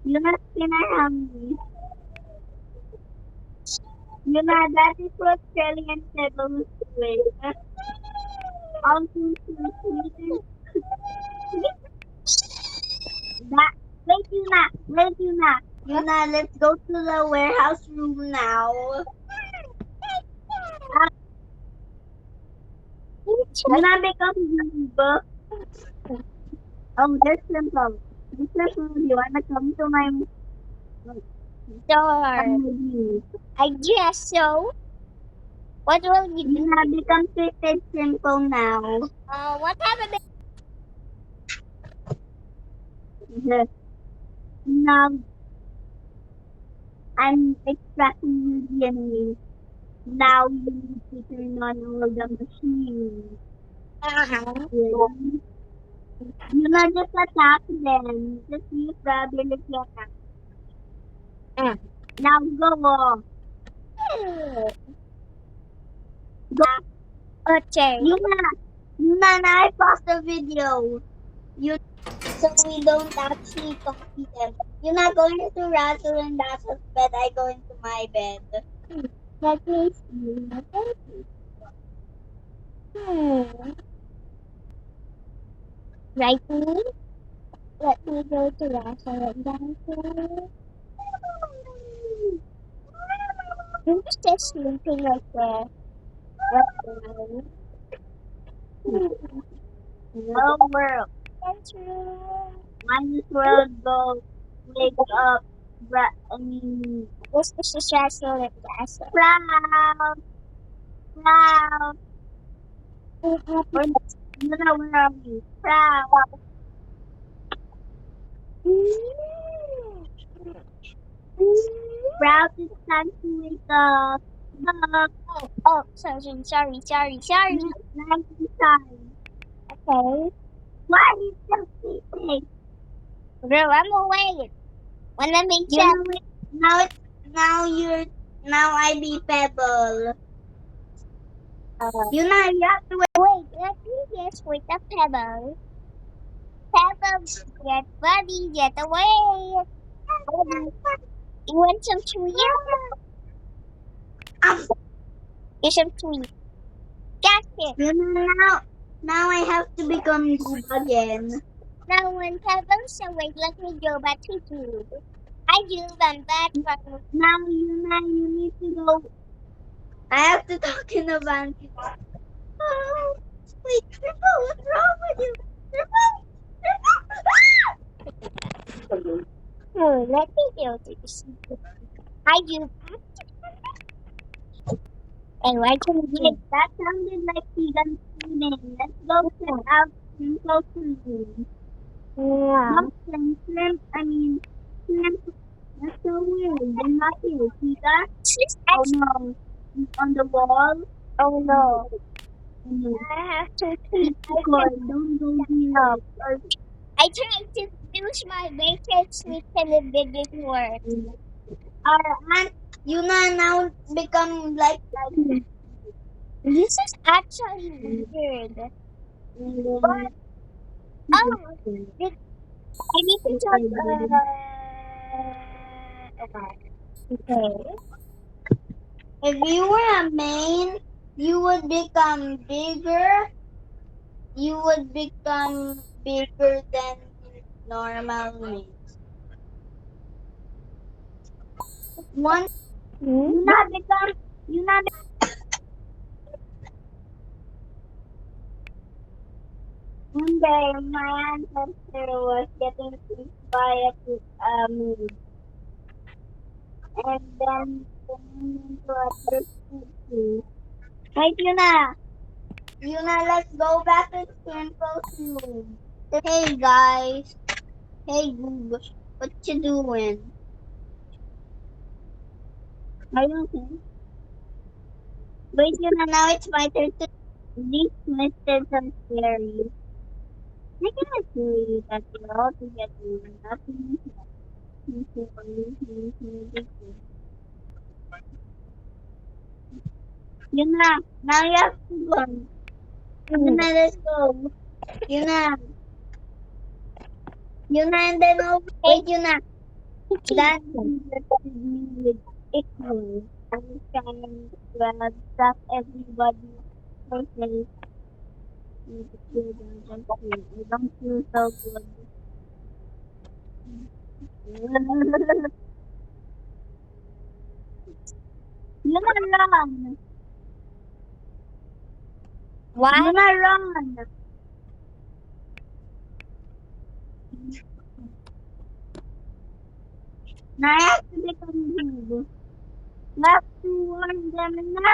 You're not hungry. You know, that is what Australian devils do. Also, Sweden. That, wait, Yuna, let's go to the warehouse room now. Yuna become Google. Oh, that's simple. That's simple. You wanna come to my Sure. family? I guess so. What will you do? Yuna become twisted simple now. What happened? Yes. Now I'm extracting your DNA. Now you need to turn on all the machines. Ready? You not just attack them. Just use the ability attack. Now go. Go. Okay. Yuna, now I pause the video. You, so we don't actually copy them. You're not going to Russell and Russell's bed. I go into my bed. Let me see. Right me. Let me go to restaurant downstairs. Who's just sleeping right there? Hello world. Minus world go. Wake up. This is the restaurant castle. Proud. Proud. Yuna, where are we? Proud. Proud, it's time to wake up. Oh, sorry. Night time. Okay. Why are you still sleeping? Girl, I'm awake. When I make You know it. Now I be Pebble. You have to wait. Wait, let me guess with the pebble. Pebble, get buddy, get away. Buddy, you want some sweet? You some sweet. Catch it. You know now I have to become noob again. Now when Pebble's awake, let me go back to you. I do, I'm back from... Now you need to go. I have to talk in the van. Oh, wait, Triple, what's wrong with you? Triple! Oh, let me go to the secret. I do. And why can you Wait, that sounded like vegan screaming. Let's go check out Simple Food. Yeah. Not shrimp. That's so weird. They're not here. See that? Oh no. It's on the wall. Oh no. No. I have to keep Don't go near it. Or I tried to use my basic sleep and it didn't work. and Yuna now become like that. This is actually weird. But, oh, I need to talk, okay. If you were a main, you would become bigger. You would become bigger than normal mains. One, you not one day my ancestor was getting chased by a moon, and then turning into a person. Right, Yuna, let's go back to Simple Room. Hey guys, hey Google, what you doing? I don't think. Wait, now it's my turn to. These mistakes are scary. I cannot tell you that we're all together and nothing is now you have to go. Let's go. Yuna, and then wait, That means that with equal. I'm trying to stop everybody. Okay. I don't feel so good. Yun na lang. Why? Yun na lang. Na-activate ang video. Left to warn them na